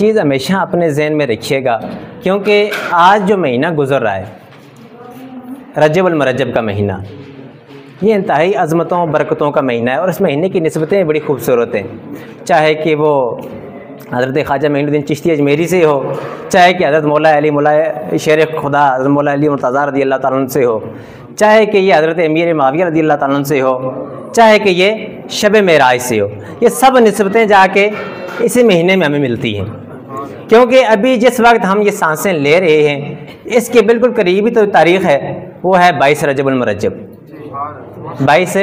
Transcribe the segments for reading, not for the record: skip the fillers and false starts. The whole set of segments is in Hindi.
चीज़ हमेशा अपने जहन में रखिएगा, क्योंकि आज जो महीना गुज़र रहा है, रजब मरजब का महीना, ये इंतहाई अज़मतों बरकतों का महीना है और इस महीने की निस्बतें बड़ी खूबसूरत हैं। चाहे कि वो हज़रत ख्वाजा मोइनुद्दीन चिश्ती अजमेरी से हो, चाहे कि हज़रत मौला अली मौला शेर खुदा हज़रत मौला अली मुर्तज़ा रज़ी अल्लाह तआला अन्हु से हो, चाहे कि ये हज़रत अमीर मुआविया रज़ी अल्लाह तआला अन्हु से हो, चाहे कि ये शब मेराज से हो, ये सब निस्बतें जाके इसी महीने में हमें मिलती हैं। क्योंकि अभी जिस वक्त हम ये सांसें ले रहे हैं, इसके बिल्कुल करीबी तो तारीख़ है, वो है 22 रजबुल मुरज्जब। 22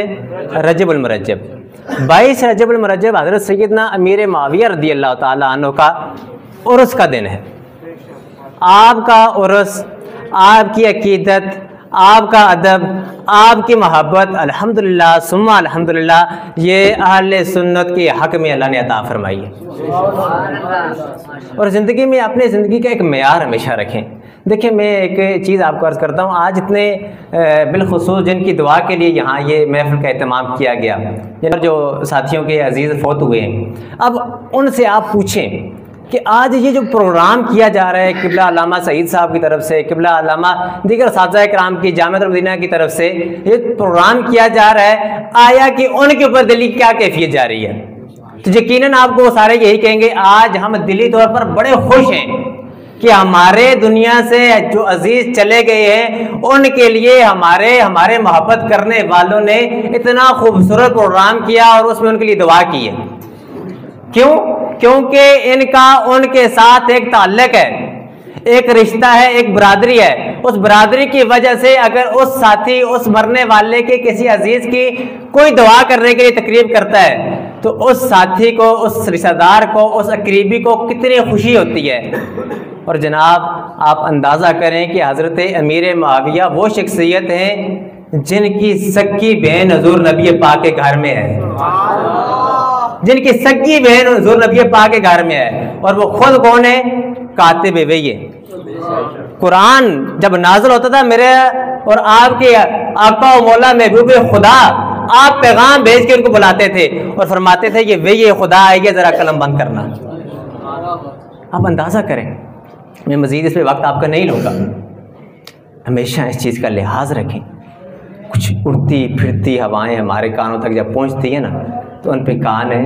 रजबुल मुरज्जब 22 रजबुल मुरज्जब हज़रत सैयदना अमीर मुआविया रज़ी अल्लाह तआला अन्हु का उर्स का दिन है। आपका उर्स, आपकी अकीदत, आपका अदब, आपकी मोहब्बत अल्हम्दुलिल्लाह सुम्मा अल्हम्दुलिल्लाह, ये अहले सुन्नत के हक़ में अल्लाह ने अता फरमाई है। और ज़िंदगी में अपने ज़िंदगी का एक मेयार हमेशा रखें। देखिए, मैं एक चीज़ आपको अर्ज़ करता हूँ, आज इतने बिलखुसूस जिनकी दुआ के लिए यहाँ ये महफ़िल का एहतमाम किया गया, जो साथियों के अजीज़ फौत हुए हैं, अब उनसे आप पूछें कि आज ये जो प्रोग्राम किया जा रहा है क़िबला अल्लामा सईद साहब की तरफ से, क़िबला अल्लामा दीगर साथिया कराम की जामिअत मदीना की तरफ से ये प्रोग्राम किया जा रहा है, आया कि उनके ऊपर दिली क्या कैफियत जा रही है? तो यकीनन आपको वो सारे यही कहेंगे, आज हम दिली तौर पर बड़े खुश हैं कि हमारे दुनिया से जो अजीज चले गए हैं, उनके लिए हमारे मोहब्बत करने वालों ने इतना खूबसूरत प्रोग्राम किया और उसमें उनके लिए दुआ की है। क्यों? क्योंकि इनका उनके साथ एक ताल्लुक है, एक रिश्ता है, एक बरादरी है। उस बरादरी की वजह से अगर उस साथी, उस मरने वाले के किसी अजीज की कोई दुआ करने के लिए तकरीब करता है, तो उस साथी को, उस रिश्तेदार को, उस अकरीबी को कितनी खुशी होती है। और जनाब, आप अंदाज़ा करें कि हज़रत अमीर मुआविया वो शख्सियत हैं जिनकी सक्की बहन हुज़ूर नबी पाक के घर में है, जिनकी सक्की बहन हुज़ूर नबी पाक के घर में है। और वो खुद कौन है? कातिब वही है। कुरान जब नाज़िल होता था, मेरे और आपके आका व मौला महबूब खुदा, आप पैगाम भेज के उनको बुलाते थे और फरमाते थे कि वही खुदा आइए, ज़रा कलम बंद करना। आप अंदाज़ा करें, मैं मज़ीद इस पर वक्त आपका नहीं लूँगा। हमेशा इस चीज़ का लिहाज रखें। कुछ उड़ती फिरती हवाएं हमारे कानों तक जब पहुँचती है ना, तो उन पे कान है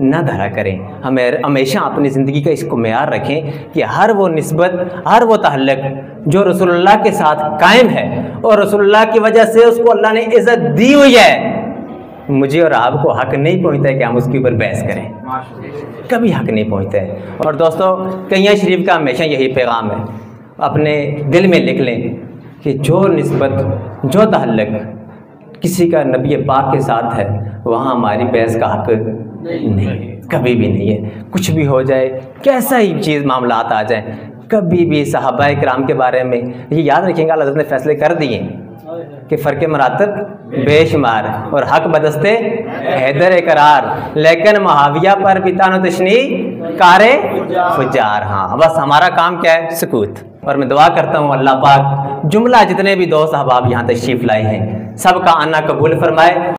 न धरा करें। हमें हमेशा अपनी ज़िंदगी का इसको मेयार रखें कि हर वो निस्बत, हर वो ताल्लुक़ जो रसूलुल्लाह के साथ कायम है और रसूलुल्लाह की वजह से उसको अल्लाह ने इज़्ज़त दी हुई है, मुझे और आपको हक़ नहीं पहुँचता है कि हम उसके ऊपर बहस करें, कभी हक़ नहीं पहुँचता है। और दोस्तों, कहिया शरीफ का हमेशा यही पैगाम है, अपने दिल में लिख लें कि जो निस्बत, जो ताल्लुक़ किसी का नबी पाक के साथ है, वहाँ हमारी बहस का हक़ नहीं, कभी भी नहीं है। कुछ भी हो जाए, कैसा ही चीज़ मामलात आ जाए, कभी भी सहाबाए किराम के बारे में ये याद रखेंगे, अल्लाह ने फैसले कर दिए कि फ़र्क़ मरातब बेशुमार और हक़ बदस्ते हैदर करार, लेकिन मुआविया पर पितानो तशनी कारे फुजार। हाँ, बस हमारा काम क्या है? सुकूत। और मैं दुआ करता हूँ अल्लाह पाक जुमला जितने भी दोस्त अहबाब यहाँ तशरीफ़ लाए हैं, सबका आना कबूल फरमाए।